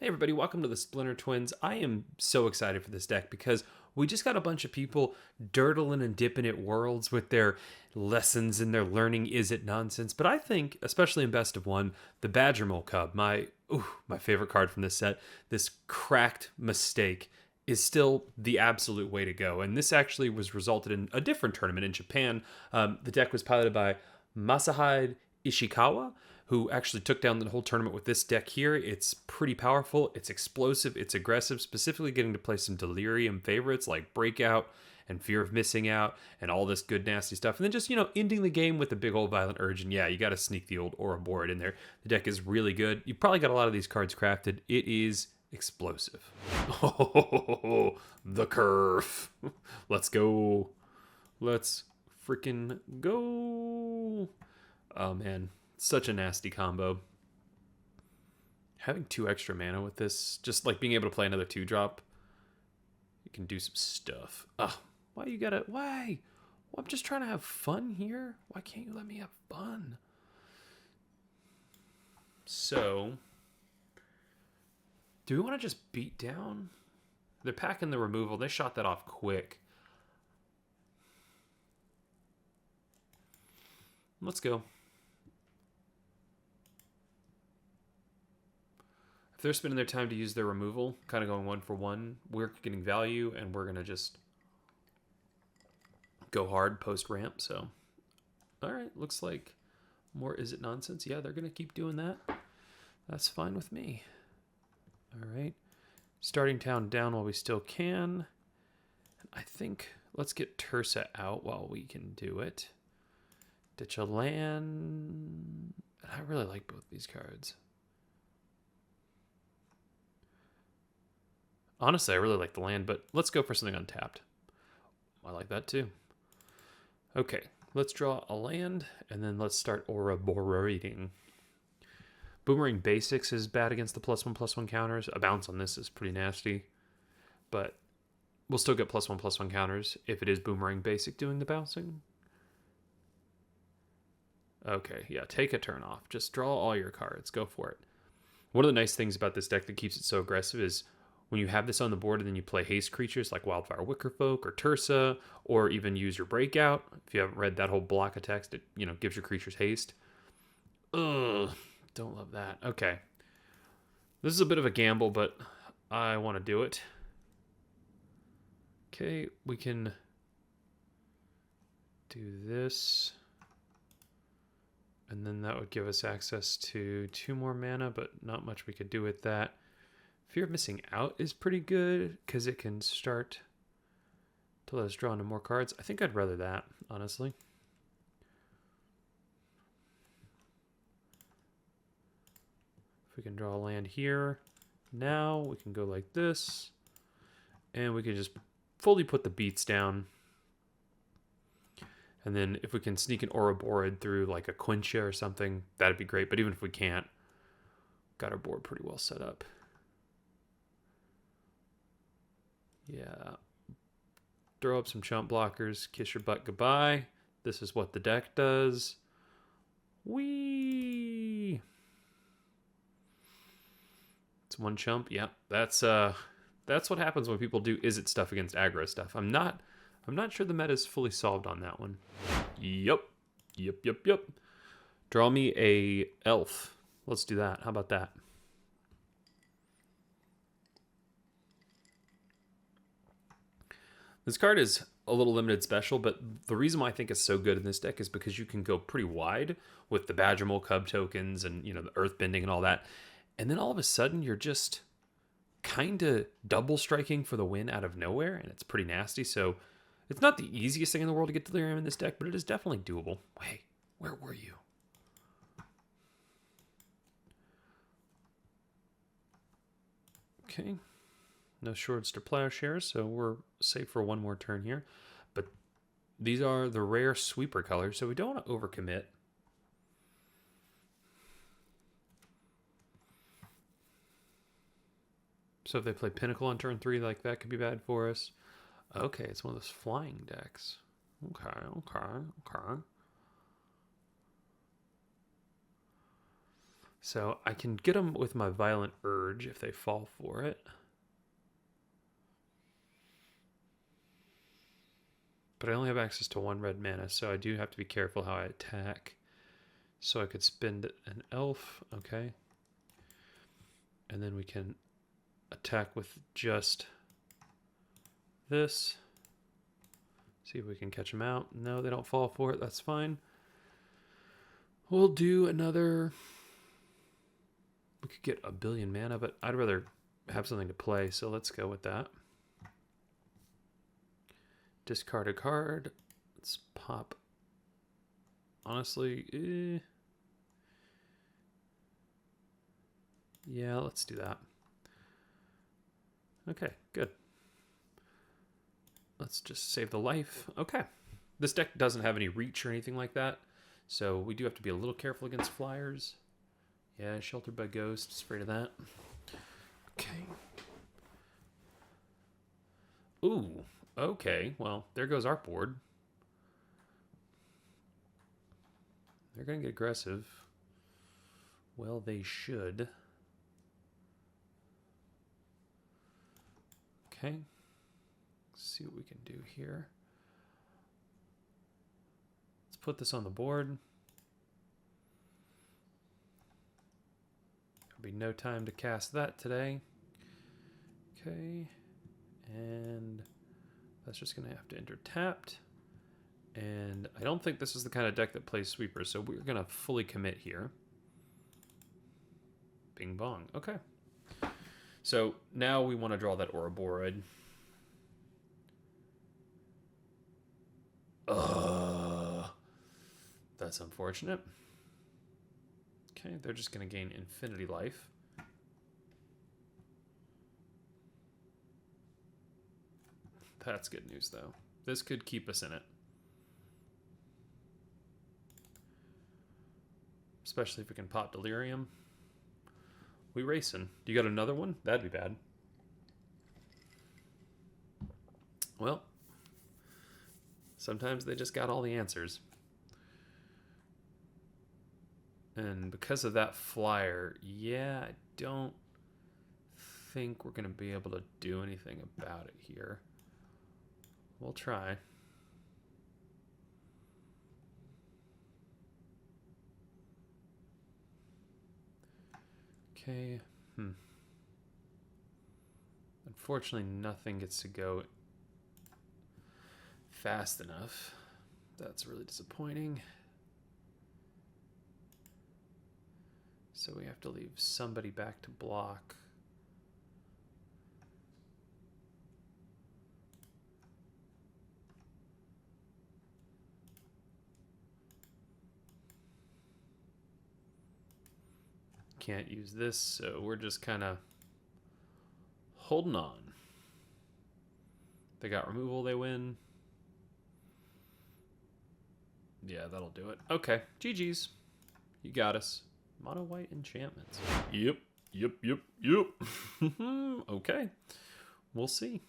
Hey everybody, welcome to the Splinter Twins. I am so excited for this deck because we just got a bunch of people dirtling and dipping at worlds with their lessons and their learning is it nonsense. But I think, especially in best of one, the Badgermole Cub, my favorite card from this set, this cracked mistake is still the absolute way to go. And this actually was resulted in a different tournament in Japan. The deck was piloted by Masahide Ishikawa, who actually took down the whole tournament with this deck here. It's pretty powerful, it's explosive, it's aggressive, specifically getting to play some Delirium favorites like Breakout and Fear of Missing Out and all this good nasty stuff. And then just, ending the game with a big old Violent Urge. And yeah, you got to sneak the old Ouroboros in there. The deck is really good. You probably got a lot of these cards crafted. It is explosive. Oh, the curve. Let's go. Let's freaking go. Oh man, such a nasty combo. Having 2 extra mana with this, just like being able to play another 2-drop, you can do some stuff. Ugh, why you gotta, why? Well, I'm just trying to have fun here. Why can't you let me have fun? So, do we want to just beat down? They're packing the removal. They shot that off quick. Let's go. If they're spending their time to use their removal, kind of going 1 for 1, we're getting value, and we're going to just go hard post-ramp. So, all right, looks like more Is It Nonsense. Yeah, they're going to keep doing that. That's fine with me. All right. Starting town down while we still can. I think let's get Tursa out while we can do it. Ditch a land. I really like both these cards. Honestly, I really like the land, but let's go for something untapped. I like that too. Okay, let's draw a land, and then let's start Ouroboros. Boomerang Basics is bad against the +1/+1 counters. A bounce on this is pretty nasty, but we'll still get +1/+1 counters if it is Boomerang Basic doing the bouncing. Okay, yeah, take a turn off. Just draw all your cards. Go for it. One of the nice things about this deck that keeps it so aggressive is when you have this on the board and then you play haste creatures like Wildfire Wickerfolk or Tursa, or even use your Breakout. If you haven't read that whole block of text, it gives your creatures haste. Ugh, don't love that. Okay. This is a bit of a gamble, but I want to do it. Okay, we can do this. And then that would give us access to 2 more mana, but not much we could do with that. Fear of Missing Out is pretty good because it can start to let us draw into more cards. I think I'd rather that, honestly. If we can draw a land here, now we can go like this, and we can just fully put the beats down. And then if we can sneak an Ouroboros through like a Quincha or something, that'd be great. But even if we can't, got our board pretty well set up. Yeah. Throw up some chump blockers, kiss your butt goodbye. This is what the deck does. Whee! It's 1 chump. Yeah, that's what happens when people do is it stuff against aggro stuff. I'm not sure the meta is fully solved on that one. Yep. Draw me a elf. Let's do that. How about that? This card is a little limited special, but the reason why I think it's so good in this deck is because you can go pretty wide with the Badgermole Cub tokens and, the earth bending and all that. And then all of a sudden you're just kind of double striking for the win out of nowhere, and it's pretty nasty. So it's not the easiest thing in the world to get Delirium in this deck, but it is definitely doable. Wait, where were you? Okay. No Swords to Plowshares, so we're safe for 1 more turn here. But these are the rare sweeper colors, so we don't want to overcommit. So if they play Pinnacle on turn 3, like that could be bad for us. Okay, it's one of those flying decks. Okay. So I can get them with my Violent Urge if they fall for it. But I only have access to 1 red mana, so I do have to be careful how I attack. So I could spend an elf, okay. And then we can attack with just this. See if we can catch them out. No, they don't fall for it. That's fine. We'll do another... We could get a billion mana, but I'd rather have something to play, so let's go with that. Discard a card. Let's pop. Honestly, yeah, let's do that. Okay, good. Let's just save the life. Okay. This deck doesn't have any reach or anything like that, so we do have to be a little careful against flyers. Yeah, Sheltered by Ghosts, afraid of that. Okay. Ooh, okay. Well, there goes our board. They're going to get aggressive. Well, they should. Okay. Let's see what we can do here. Let's put this on the board. There'll be no time to cast that today. Okay. And that's just going to have to enter tapped. And I don't think this is the kind of deck that plays sweepers, so we're going to fully commit here. Bing bong. Okay. So now we want to draw that Ouroborid. That's unfortunate. Okay, they're just going to gain infinity life. That's good news, though. This could keep us in it. Especially if we can pop Delirium. We racing. Do you got another one? That'd be bad. Well, sometimes they just got all the answers. And because of that flyer, yeah, I don't think we're going to be able to do anything about it here. We'll try. Okay. Unfortunately, nothing gets to go fast enough. That's really disappointing. So we have to leave somebody back to block. Can't use this, so we're just kind of holding on. They got removal, they win. Yeah, that'll do it. Okay, GG's. You got us. Mono white enchantments. Yep. Okay. We'll see.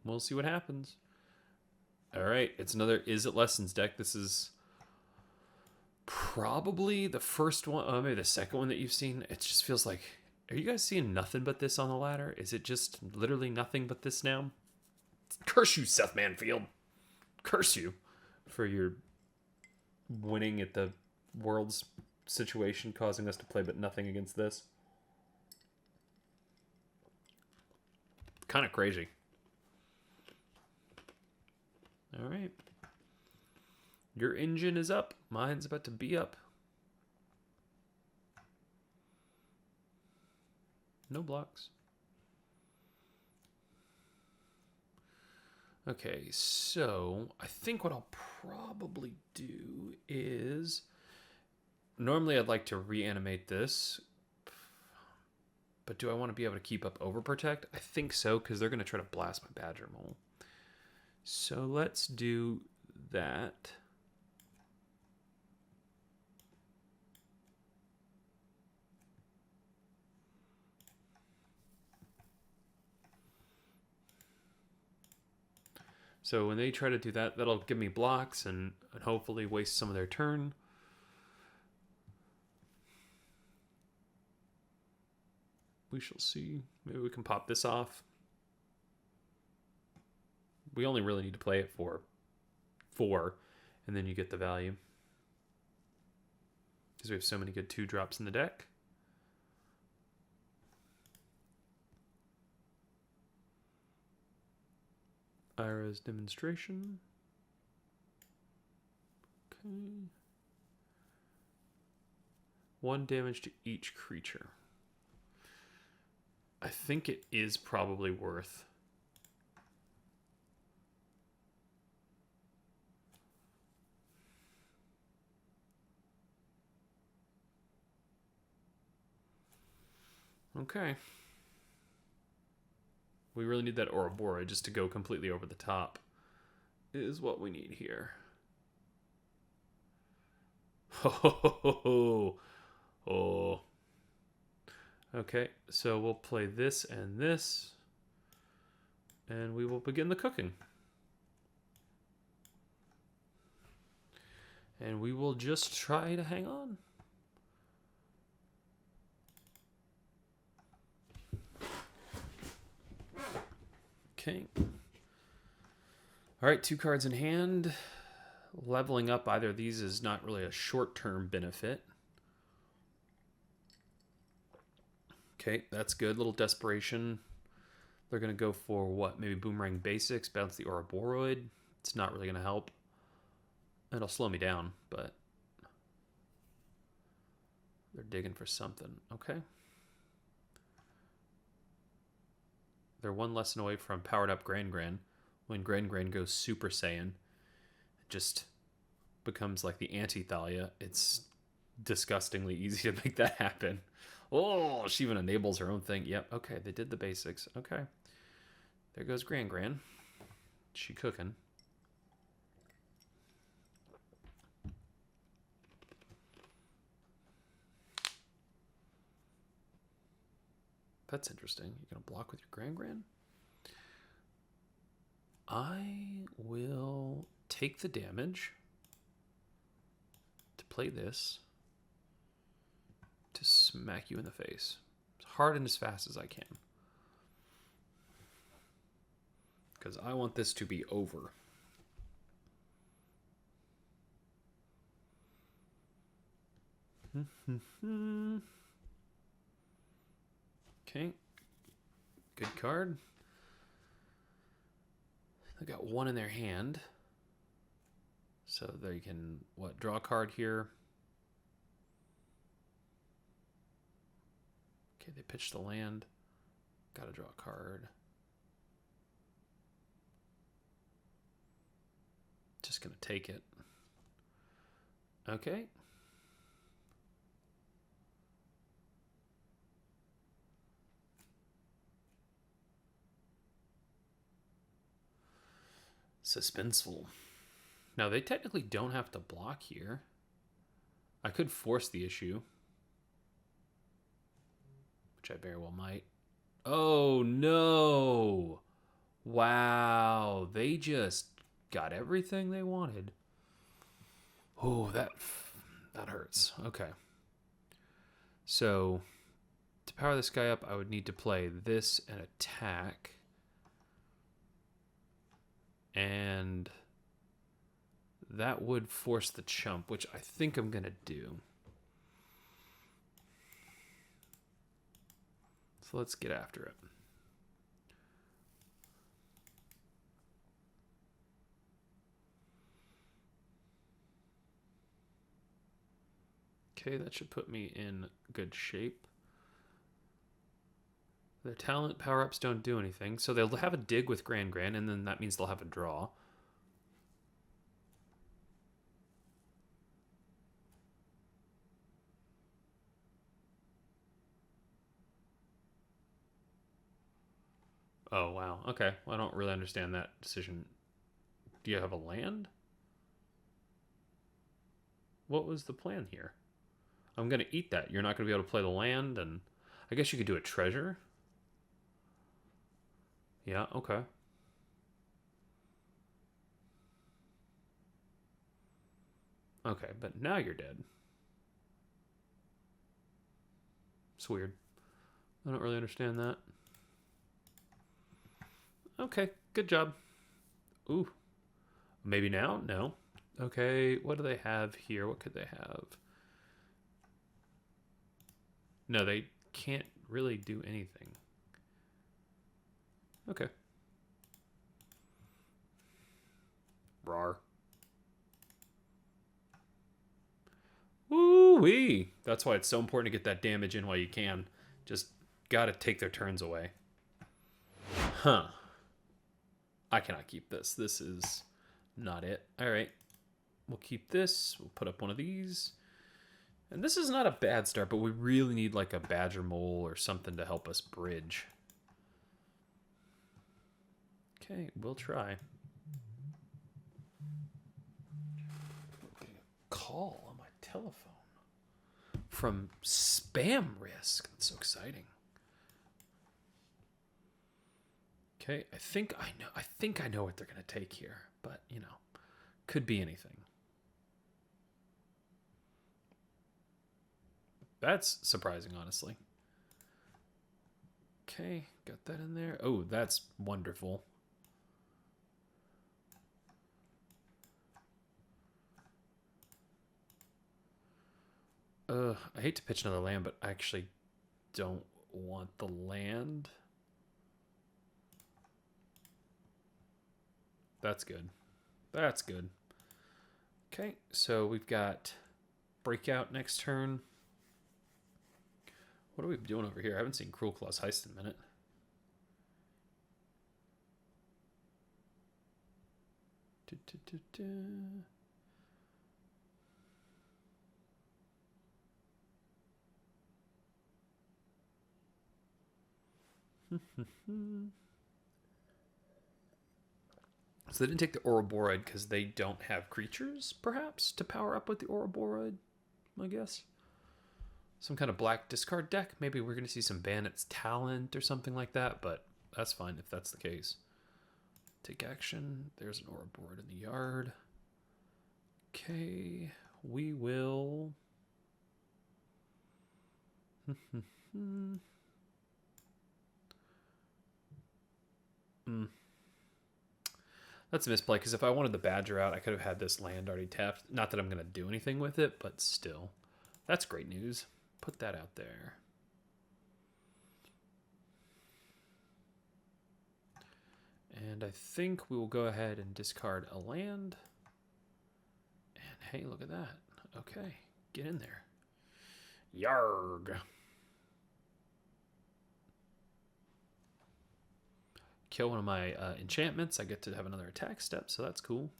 We'll see what happens. All right, it's another Is It Lessons deck. This is probably the first one, maybe the second one that you've seen. It just feels like, are you guys seeing nothing but this on the ladder? Is it just literally nothing but this now? Curse you, Seth Manfield. Curse you for your winning at the World's situation, causing us to play but nothing against this. Kind of crazy. All right. Your engine is up. Mine's about to be up. No blocks. Okay, so I think what I'll probably do is... Normally I'd like to reanimate this. But do I want to be able to keep up Overprotect? I think so, because they're going to try to blast my Badgermole. So let's do that. So when they try to do that, that'll give me blocks and hopefully waste some of their turn. We shall see. Maybe we can pop this off. We only really need to play it for 4, and then you get the value. Because we have so many good 2-drops in the deck. Ira's Demonstration. Okay. 1 damage to each creature. I think it is probably worth... Okay. We really need that Ouroboros just to go completely over the top. Is what we need here. Ho ho ho ho ho. Oh. Okay, so we'll play this and this. And we will begin the cooking. And we will just try to hang on. Okay. All right, 2 cards in hand. Leveling up either of these is not really a short-term benefit. Okay, that's good. Little desperation. They're going to go for what? Maybe Boomerang Basics, bounce the Ouroboros. It's not really going to help. It'll slow me down, but they're digging for something. Okay. They're 1 lesson away from powered up Gran. When Gran goes Super Saiyan, it just becomes like the anti-Thalia. It's disgustingly easy to make that happen. Oh, she even enables her own thing. Yep, okay, they did the basics. Okay. There goes Gran. She cooking. That's interesting. You're going to block with your Gran? I will take the damage to play this to smack you in the face as hard and as fast as I can. Because I want this to be over. Okay. Good card. They got 1 in their hand. So they can, draw a card here. Okay, they pitch the land. Gotta draw a card. Just gonna take it. Okay. Suspenseful. Now, they technically don't have to block here. I could force the issue, which I very well might. Oh, no. Wow. They just got everything they wanted. Oh, that hurts. Okay. So, to power this guy up, I would need to play this and attack. And that would force the chump, which I think I'm going to do. So let's get after it. Okay, that should put me in good shape. Their talent power-ups don't do anything. So they'll have a dig with Gran, and then that means they'll have a draw. Oh, wow. Okay. Well, I don't really understand that decision. Do you have a land? What was the plan here? I'm going to eat that. You're not going to be able to play the land, and I guess you could do a treasure. Yeah, okay. Okay, but now you're dead. It's weird. I don't really understand that. Okay, good job. Ooh. Maybe now? No. Okay, what do they have here? What could they have? No, they can't really do anything. Okay. Rawr. Woo-wee! That's why it's so important to get that damage in while you can. Just gotta take their turns away. Huh. I cannot keep this. This is not it. Alright. We'll keep this. We'll put up one of these. And this is not a bad start, but we really need like a Badgermole or something to help us bridge. Okay, we'll try. Call on my telephone from Spam Risk. That's so exciting. Okay, I think I know what they're gonna take here, but you know, could be anything. That's surprising, honestly. Okay, got that in there. Oh, that's wonderful. I hate to pitch another land, but I actually don't want the land. That's good. That's good. Okay, so we've got Breakout next turn. What are we doing over here? I haven't seen Gruul Claw's Heist in a minute. So they didn't take the Ouroboros because they don't have creatures, perhaps, to power up with the Ouroboros, I guess. Some kind of black discard deck. Maybe we're going to see some Bandit's Talent or something like that, but that's fine if that's the case. Take action. There's an Ouroboros in the yard. Okay, we will... That's a misplay, because if I wanted the Badger out, I could have had this land already tapped. Not that I'm going to do anything with it, but still. That's great news. Put that out there. And I think we will go ahead and discard a land. And hey, look at that. Okay, get in there. Yarg. Kill one of my enchantments. I get to have another attack step, so that's cool.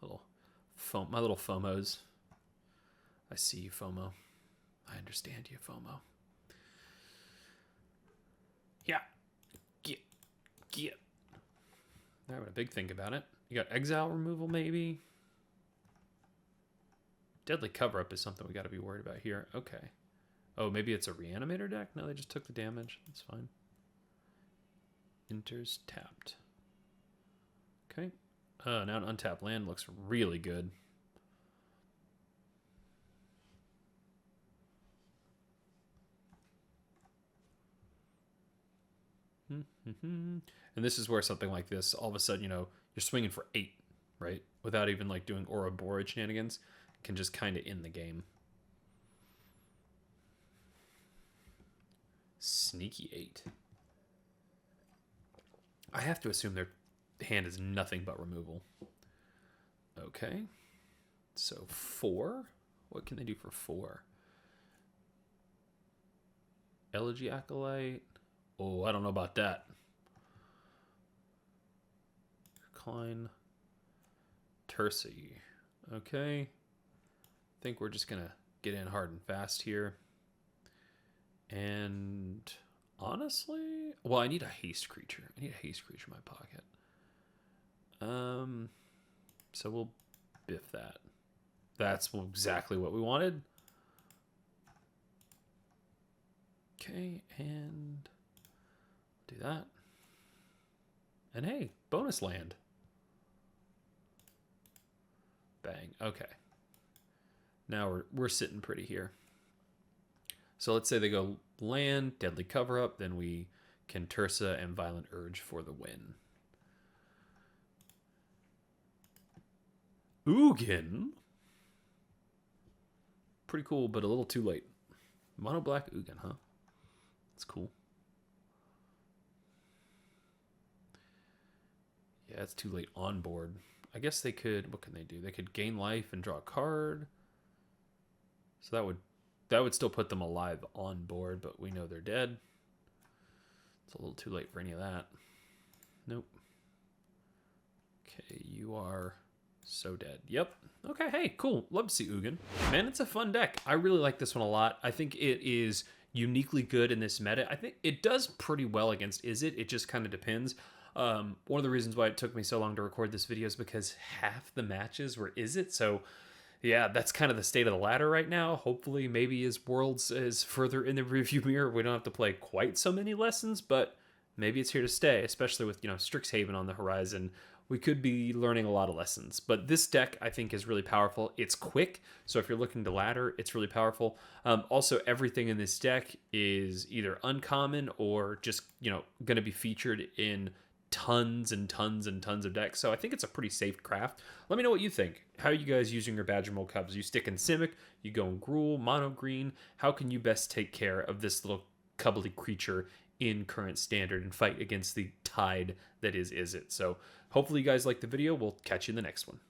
My little FOMOs. I see you, FOMO. I understand you, FOMO. Yeah. Get. They're having a big think about it. You got exile removal, maybe? Deadly Cover-Up is something we got to be worried about here. Okay. Oh, maybe it's a Reanimator deck? No, they just took the damage. That's fine. Enters tapped. Okay. Now an untapped land looks really good. And this is where something like this, all of a sudden, you know, you're swinging for 8, right? Without even like doing Ouroboros shenanigans, can just kind of end the game. Sneaky 8. I have to assume their hand is nothing but removal. Okay. So 4. What can they do for 4? Elegy Acolyte. Oh, I don't know about that. Klein. Tercy. Okay. I think we're just going to get in hard and fast here. And honestly, well, I need a haste creature. I need a haste creature in my pocket. So we'll biff that. That's exactly what we wanted. Okay, and do that. And hey, bonus land. Bang. Okay. Now we're sitting pretty here. So let's say they go land, Deadly Cover-Up, then we can Tersa and Violent Urge for the win. Ugin. Pretty cool, but a little too late. Mono black Ugin, huh? That's cool. Yeah, it's too late on board. I guess they could, what can they do? They could gain life and draw a card. So that would still put them alive on board, but we know they're dead. It's a little too late for any of that. Nope. Okay, you are so dead. Yep. Okay, hey, cool. Love to see Ugin. Man, it's a fun deck. I really like this one a lot. I think it is uniquely good in this meta. I think it does pretty well against Izzet. It just kind of depends. One of the reasons why it took me so long to record this video is because half the matches were Izzet, so yeah, that's kind of the state of the ladder right now. Hopefully, maybe as Worlds is further in the rearview mirror, we don't have to play quite so many lessons, but maybe it's here to stay, especially with, Strixhaven on the horizon. We could be learning a lot of lessons. But this deck, I think, is really powerful. It's quick, so if you're looking to ladder, it's really powerful. Also, everything in this deck is either uncommon or just, going to be featured in tons and tons and tons of decks. So I think it's a pretty safe craft. Let me know what you think. How are you guys using your Badgermole Cubs? You stick in Simic? You go in Gruul, Mono Green? How can you best take care of this little cubbly creature in current standard and fight against the tide that is Izzet? So hopefully you guys like the video. We'll catch you in the next one.